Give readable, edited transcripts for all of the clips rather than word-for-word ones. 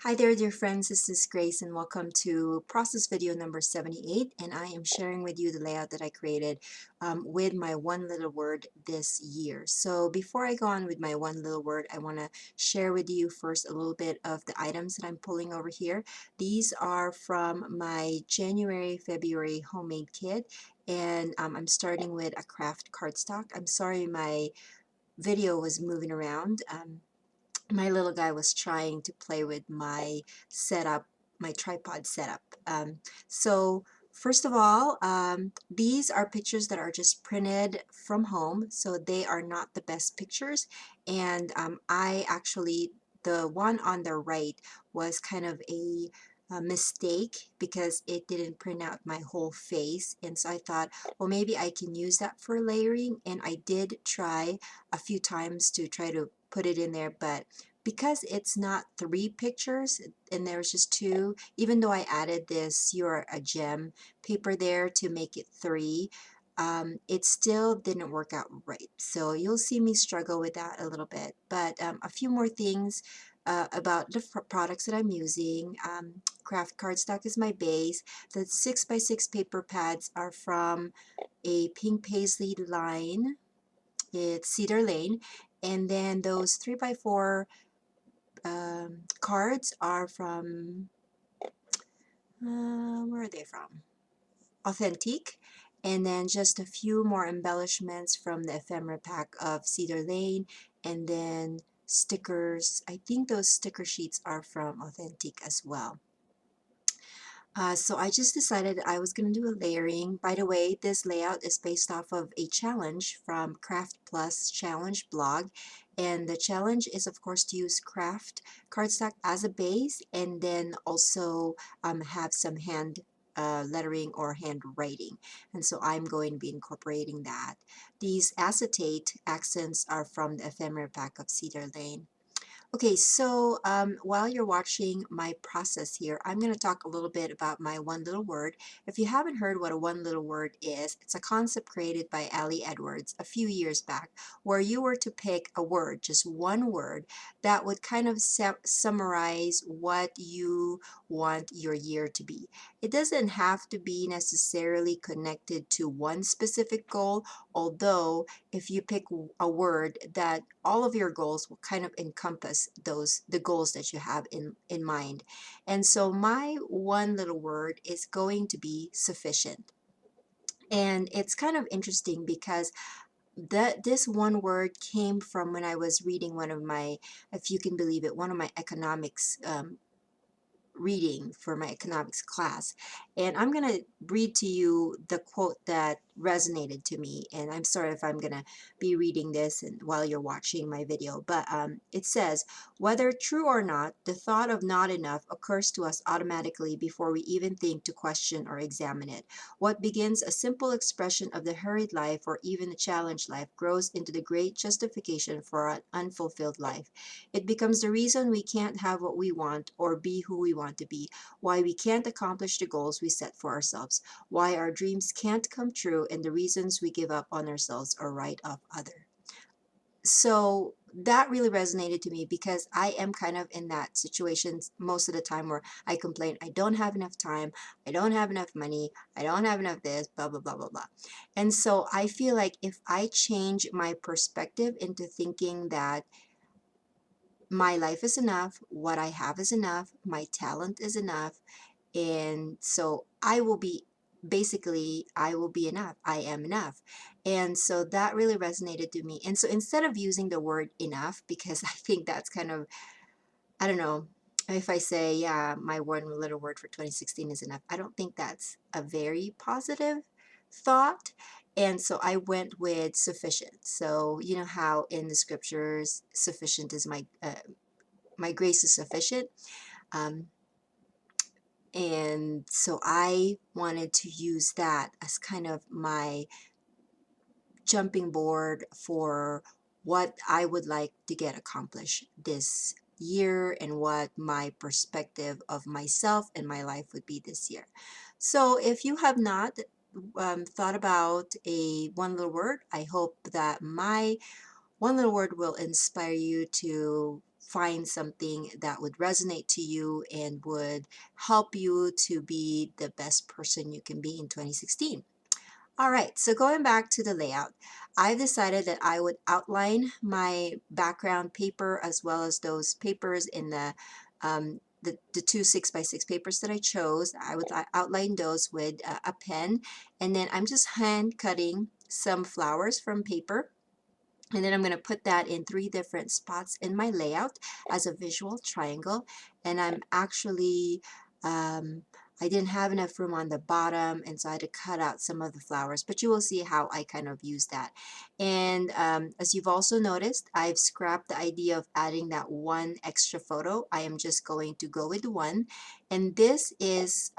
Hi there, dear friends. This is Grace, and welcome to process video number 78. And I am sharing with you the layout that I created with my one little word this year. So before I go on with my one little word, I want to share with you first a little bit of the items that I'm pulling over here. These are from my January, February homemade kit, and I'm starting with a craft cardstock. I'm sorry my video was moving around. My little guy was trying to play with my setup, my tripod setup. So first of all, these are pictures that are just printed from home, so they are not the best pictures. And I actually, the one on the right was kind of a mistake because it didn't print out my whole face, and so I thought, well, maybe I can use that for layering, and I did try a few times to try to put it in there, but because it's not 3 pictures and there's just 2, even though I added this You're a Gem paper there to make it 3, it still didn't work out right. So you'll see me struggle with that a little bit. But a few more things about the products that I'm using. Craft cardstock is my base. The 6x6 paper pads are from a pink paisley line. It's Cedar Lane. And then those 3x4 cards are from, where are they from? Authentic. And then just a few more embellishments from the ephemera pack of Cedar Lane. And then stickers. I think those sticker sheets are from Authentic as well. So I just decided I was going to do a layering. By the way, this layout is based off of a challenge from Craft Plus Challenge blog. And the challenge is, of course, to use craft cardstock as a base and then also have some hand lettering or handwriting. And so I'm going to be incorporating that. These acetate accents are from the ephemera pack of Cedar Lane. Okay, so while you're watching my process here, I'm going to talk a little bit about my one little word. If you haven't heard what a one little word is, it's a concept created by Ali Edwards a few years back, where you were to pick a word, just one word, that would kind of summarize what you want your year to be. It doesn't have to be necessarily connected to one specific goal, although if you pick a word that all of your goals will kind of encompass the goals that you have in mind. And so my one little word is going to be sufficient. And it's kind of interesting because this one word came from when I was reading one of my, if you can believe it, one of my economics reading for my economics class. And I'm going to read to you the quote that resonated to me. And I'm sorry if I'm going to be reading this and while you're watching my video, but it says, whether true or not, the thought of not enough occurs to us automatically before we even think to question or examine it. What begins a simple expression of the hurried life or even a challenged life grows into the great justification for an unfulfilled life. It becomes the reason we can't have what we want or be who we want to be, why we can't accomplish the goals we set for ourselves, why our dreams can't come true, and the reasons we give up on ourselves or write off others. So that really resonated to me because I am kind of in that situation most of the time where I complain, I don't have enough time, I don't have enough money, I don't have enough this, blah, blah, blah, blah, blah. And so I feel like if I change my perspective into thinking that my life is enough, what I have is enough, my talent is enough, and so I will be, basically I will be enough, I am enough. And so that really resonated to me. And so instead of using the word enough, because I think that's kind of, I don't know, if I say, yeah, my one little word for 2016 is enough, I don't think that's a very positive thought. And so I went with sufficient. So you know how in the scriptures, sufficient is my grace is sufficient. Um, and so I wanted to use that as kind of my jumping board for what I would like to get accomplished this year and what my perspective of myself and my life would be this year. So if you have not thought about a one little word, I hope that my one little word will inspire you to find something that would resonate to you and would help you to be the best person you can be in 2016. All right, so going back to the layout, I've decided that I would outline my background paper as well as those papers in the two 6x6 papers that I chose. I would outline those with a pen, and then I'm just hand cutting some flowers from paper. And then I'm going to put that in 3 different spots in my layout as a visual triangle. And I'm actually, I didn't have enough room on the bottom, and so I had to cut out some of the flowers. But you will see how I kind of use that. And as you've also noticed, I've scrapped the idea of adding that one extra photo. I am just going to go with one. And this is...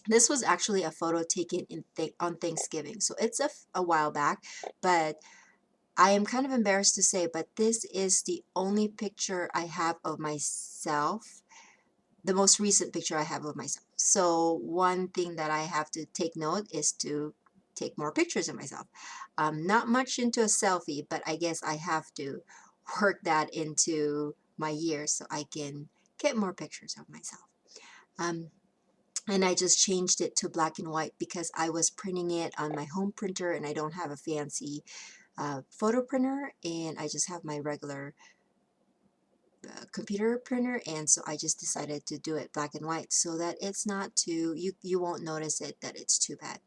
this was actually a photo taken on Thanksgiving. So it's a while back, but I am kind of embarrassed to say, but this is the only picture I have of myself, the most recent picture I have of myself. So one thing that I have to take note is to take more pictures of myself. Not much into a selfie, but I guess I have to work that into my year so I can get more pictures of myself. And I just changed it to black and white because I was printing it on my home printer and I don't have a fancy photo printer, and I just have my regular computer printer, and so I just decided to do it black and white so that it's not too, you won't notice it that it's too bad.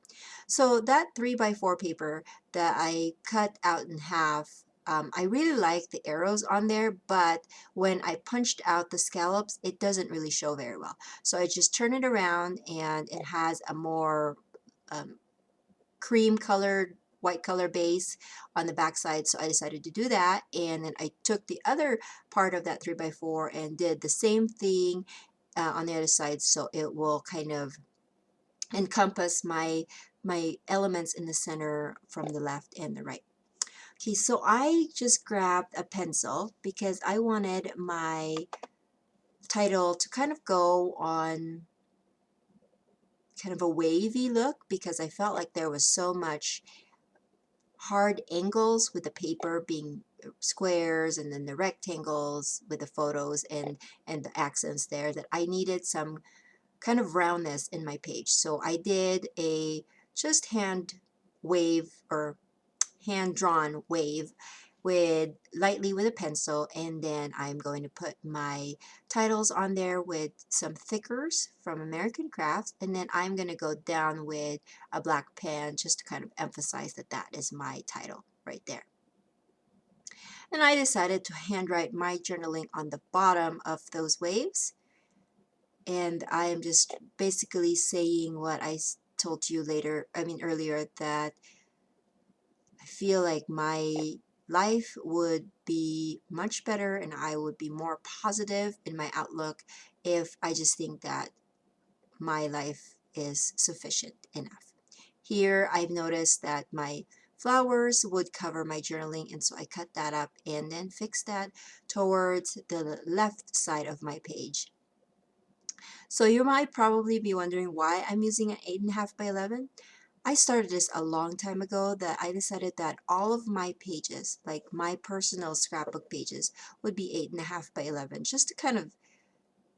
So that 3x4 paper that I cut out in half, I really like the arrows on there, but when I punched out the scallops, it doesn't really show very well. So I just turn it around and it has a more cream colored white color base on the back side, so I decided to do that. And then I took the other part of that 3x4 and did the same thing on the other side, so it will kind of encompass my elements in the center from the left and the right. Okay, so I just grabbed a pencil because I wanted my title to kind of go on kind of a wavy look because I felt like there was so much hard angles with the paper being squares, and then the rectangles with the photos and the accents there, that I needed some kind of roundness in my page. So I did a just hand wave or hand drawn wave with lightly with a pencil, and then I'm going to put my titles on there with some thickers from American Crafts, and then I'm going to go down with a black pen just to kind of emphasize that that is my title right there. And I decided to handwrite my journaling on the bottom of those waves, and I am just basically saying what I told you earlier, that I feel like my life would be much better and I would be more positive in my outlook if I just think that my life is sufficient enough. Here I've noticed that my flowers would cover my journaling, and so I cut that up and then fixed that towards the left side of my page. So you might probably be wondering why I'm using an 8.5 by 11. I started this a long time ago, that I decided that all of my pages, like my personal scrapbook pages, would be 8.5 by 11, just to kind of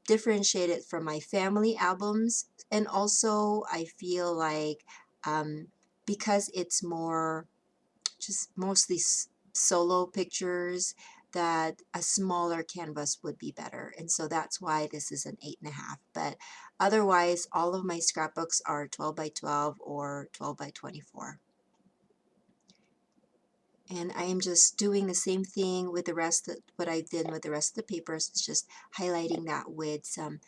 differentiate it from my family albums. And also I feel like because it's more just mostly solo pictures, that a smaller canvas would be better, and so that's why this is an 8.5. But otherwise all of my scrapbooks are 12 by 12 or 12 by 24. And I am just doing the same thing with the rest of what I did with the rest of the papers. It's just highlighting that with some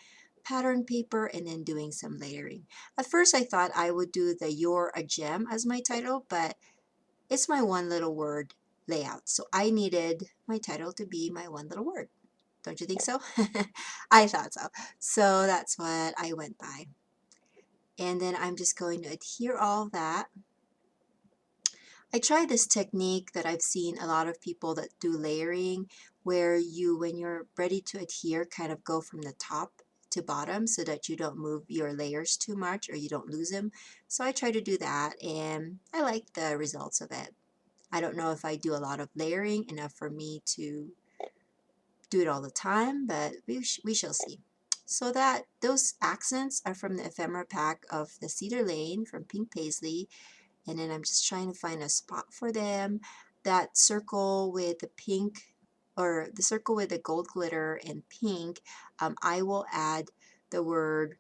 pattern paper and then doing some layering. At first I thought I would do the "You're a Gem" as my title, but it's my one little word layout, so I needed my title to be my one little word. Don't you think so? I thought so. So that's what I went by. And then I'm just going to adhere all that. I tried this technique that I've seen a lot of people that do layering, where you, when you're ready to adhere, kind of go from the top to bottom so that you don't move your layers too much or you don't lose them. So I try to do that, and I like the results of it. I don't know if I do a lot of layering enough for me to do it all the time, but we shall see. So that those accents are from the ephemera pack of the Cedar Lane from Pink Paisley, and then I'm just trying to find a spot for them. That circle with the pink, or the circle with the gold glitter and pink, I will add the word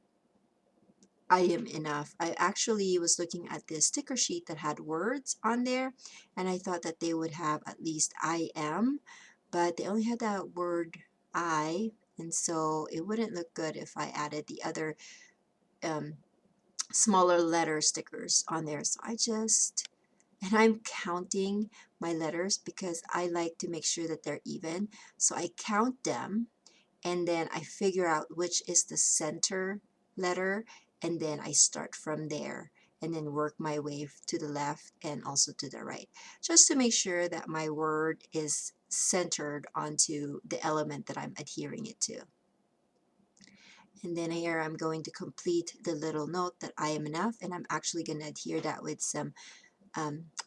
I am enough. I actually was looking at this sticker sheet that had words on there, and I thought that they would have at least I am, but they only had that word I, and so it wouldn't look good if I added the other um, smaller letter stickers on there. So and I'm counting my letters because I like to make sure that they're even. So I count them, and then I figure out which is the center letter, and then I start from there and then work my way to the left and also to the right, just to make sure that my word is centered onto the element that I'm adhering it to. And then here I'm going to complete the little note that I am enough, and I'm actually going to adhere that with some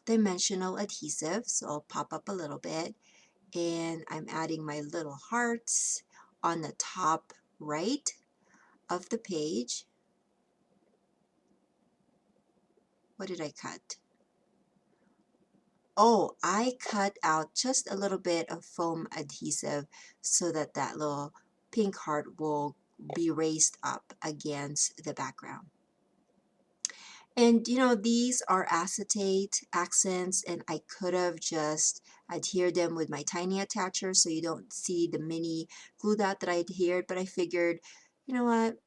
dimensional adhesive. So I'll pop up a little bit, and I'm adding my little hearts on the top right of the page. What did I cut? Oh, I cut out just a little bit of foam adhesive so that that little pink heart will be raised up against the background. And you know, these are acetate accents, and I could have just adhered them with my tiny attacher so you don't see the mini glue dot that I adhered, but I figured, you know what,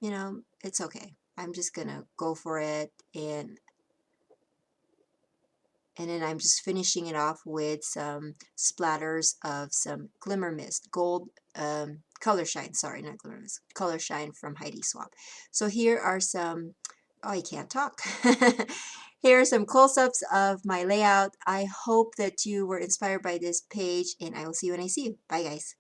it's okay. I'm just gonna go for it, and then I'm just finishing it off with some splatters of some Glimmer Mist, gold Color Shine, sorry, not Glimmer Mist, Color Shine from Heidi Swapp. So here are some, oh, I can't talk. Here are some close-ups of my layout. I hope that you were inspired by this page, and I will see you when I see you. Bye, guys.